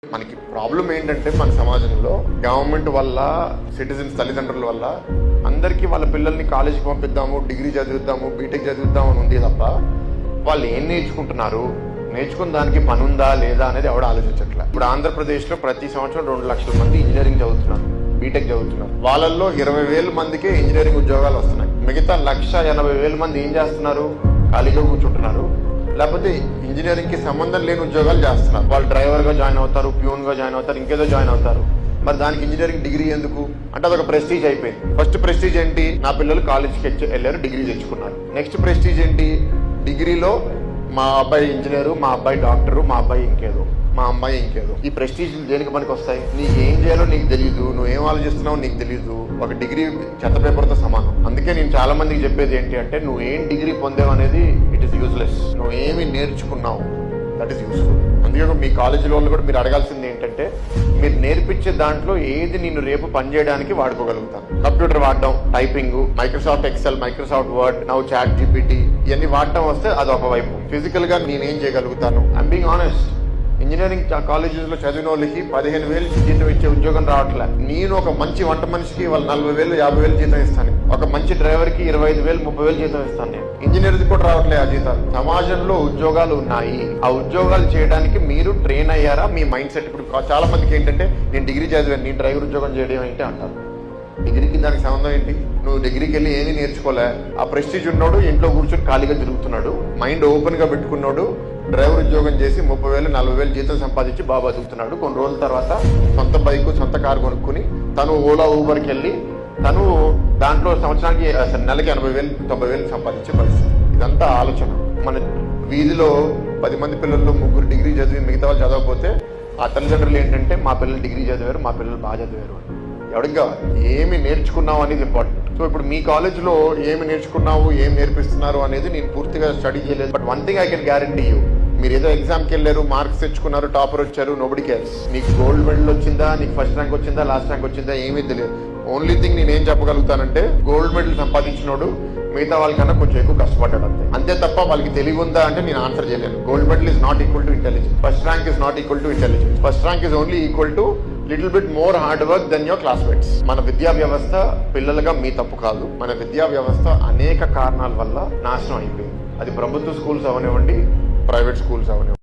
మనకి ప్రాబ్లం ఏంటంటే మన సమాజంలో గవర్నమెంట్ వల్ల సిటిజన్స్ తల్లిదండ్రుల వల్ల అందరికీ వాళ్ళ పిల్లల్ని కాలేజీకి పంపిద్దాము, డిగ్రీ చదివిద్దాము, బీటెక్ చదివిద్దాము అని ఉంది తప్ప వాళ్ళు ఏం నేర్చుకుంటున్నారు, నేర్చుకున్న దానికి పని ఉందా లేదా అనేది ఎవడ ఆలోచించట్లే. ఇప్పుడు ఆంధ్రప్రదేశ్లో ప్రతి సంవత్సరం 2 లక్షల మంది ఇంజనీరింగ్ చదువుతున్నారు, బీటెక్ చదువుతున్నారు. వాళ్ళల్లో 20,000 మందికే ఇంజనీరింగ్ ఉద్యోగాలు వస్తున్నాయి. మిగతా 1,80,000 మంది ఏం చేస్తున్నారు? ఖాళీగా కూర్చుంటున్నారు, లేకపోతే ఇంజనీరింగ్ కి సంబంధం లేని ఉద్యోగాలు చేస్తున్నారు. వాళ్ళు డ్రైవర్ గా జాయిన్ అవుతారు, ప్యూన్ గా జాయిన్ అవుతారు, ఇంకేదో జాయిన్ అవుతారు. మరి దానికి ఇంజనీరింగ్ డిగ్రీ ఎందుకు అంటే అదొక ప్రెస్టీజ్ అయిపోయింది. ఫస్ట్ ప్రెస్టీజ్ ఏంటి? నా పిల్లలు కాలేజ్కి వెళ్ళారు, డిగ్రీ తెచ్చుకున్నారు. నెక్స్ట్ ప్రెస్టీజ్ ఏంటి? డిగ్రీలో మా అబ్బాయి ఇంజనీరు, మా అబ్బాయి డాక్టరు, మా అబ్బాయి ఇంకేదో, మా అమ్మాయి ఇంకేదో. ఈ ప్రెస్టీజ్ దేనికి పనికి వస్తాయి? నీకు ఏం చేయాలో నీకు తెలియదు, నువ్వేం ఆలోచిస్తున్నావు నీకు తెలియదు. ఒక డిగ్రీ చెత్త పేపర్తో సమానం. అందుకే నేను చాలా మందికి చెప్పేది ఏంటి అంటే, నువ్వు ఏం డిగ్రీ పొందావు అనేది ఇట్ ఈస్ యూజ్లెస్. నువ్వు ఏమి నేర్చుకున్నావు దట్ ఈస్ యూస్ఫుల్. అందుకే మీ కాలేజీలో వాళ్ళు కూడా మీరు అడగాల్సింది ఏంటంటే, మీరు నేర్పించే దాంట్లో ఏది నేను రేపు పనిచేయడానికి వాడుకోగలుగుతాను. కంప్యూటర్ వాడడం, typing, Microsoft Excel, Microsoft Word, now chat GPT, ఇవన్నీ వాడటం వస్తే అదొక వైపు. ఫిజికల్ గా నేనేం చేయగలుగుతాను? I'm being honest. Engineering colleges లో చదివిన వాళ్ళకి 15,000 జీతం ఇచ్చే ఉద్యోగం రావట్లే. నేను ఒక మంచి వంట మనిషికి వాళ్ళు 40,000, 50,000 జీతం ఇస్తాను. ఒక మంచి డ్రైవర్ కి 25,000, 30,000 జీతం ఇస్తాను. నేను ఇంజనీర్ కూడా రావట్లే ఆ జీతాలు. సమాజంలో ఉద్యోగాలు ఉన్నాయి. ఆ ఉద్యోగాలు చేయడానికి మీరు ట్రైన్ అయ్యారా? మీ మైండ్ సెట్. ఇప్పుడు చాలా మందికి ఏంటంటే, నేను డిగ్రీ చదివాను, నేను డ్రైవర్ ఉద్యోగం చేయడం ఏంటి అంటారు. డిగ్రీకి దానికి సంబంధం ఏంటి? నువ్వు డిగ్రీకి వెళ్ళి ఏమీ నేర్చుకోలే. ఆ ప్రెస్టీజ్ ఉన్నాడు, ఇంట్లో కూర్చొని ఖాళీగా తిరుగుతున్నాడు, మైండ్ ఓపెన్ గా పెట్టుకున్నాడు, డ్రైవర్ ఉద్యోగం చేసి 30,000, 40,000 జీతం సంపాదించి బాగా బతుకుతున్నాడు. కొన్ని రోజుల తర్వాత సొంత బైక్, సొంత కారు కొనుక్కుని తను ఓలా ఊబర్కి వెళ్ళి తను దాంట్లో సంవత్సరానికి నెలకి 80,000, 90,000 సంపాదించే పరిస్థితి. ఇదంతా ఆలోచన. మన వీధిలో 10 మంది పిల్లల్లో 3 డిగ్రీ చదివి మిగతా వాళ్ళు చదవకపోతే ఆ తల్లిదండ్రులు ఏంటంటే, మా పిల్లలు డిగ్రీ చదివారు, మా పిల్లలు బాగా చదివారు. ఎవరికి కావాలి? ఏమి నేర్చుకున్నావు అనేది ఇంపార్టెంట్. సో ఇప్పుడు మీ కాలేజ్లో ఏమి నేర్చుకున్నావు, ఏం నేర్పిస్తున్నారు అనేది నేను పూర్తిగా స్టడీ చేయలేదు. But one thing I can guarantee you, మీరు ఏదో ఎగ్జామ్కి వెళ్ళారు, మార్క్స్ తెచ్చుకున్నారు, టాపర్ వచ్చారు, నోబడి కేర్స్. నీకు గోల్డ్ మెడల్ వచ్చిందా, నీకు ఫస్ట్ ర్యాంక్ వచ్చిందా, లాస్ట్ ర్యాంక్ వచ్చిందా, ఏమీ తెలియదు. ఓన్లీ థింగ్ నేనేం చెప్పగలుగుతానంటే, గోల్డ్ మెడల్ సంపాదించినోడు మిగతా వాళ్ళకన్నా కొంచెం ఎక్కువ కష్టపడ్డాడు అంతే. అంతే తప్ప వాళ్ళకి తెలివి ఉందా అంటే నేను ఆన్సర్ చేయలేను. Gold medal is not equal to intelligence. First rank is not equal to intelligence. First rank is only equal to little bit more hard work than your classmates. మన విద్యా వ్యవస్థ పిల్లలుగా మీ తప్పు కాదు. మన విద్యా వ్యవస్థ అనేక కారణాల వల్ల నాశనం అయిపోయింది. అది ప్రభుత్వ స్కూల్స్ అవనివ్వండి, ప్రైవేట్ స్కూల్స్ అవనివ్వండి.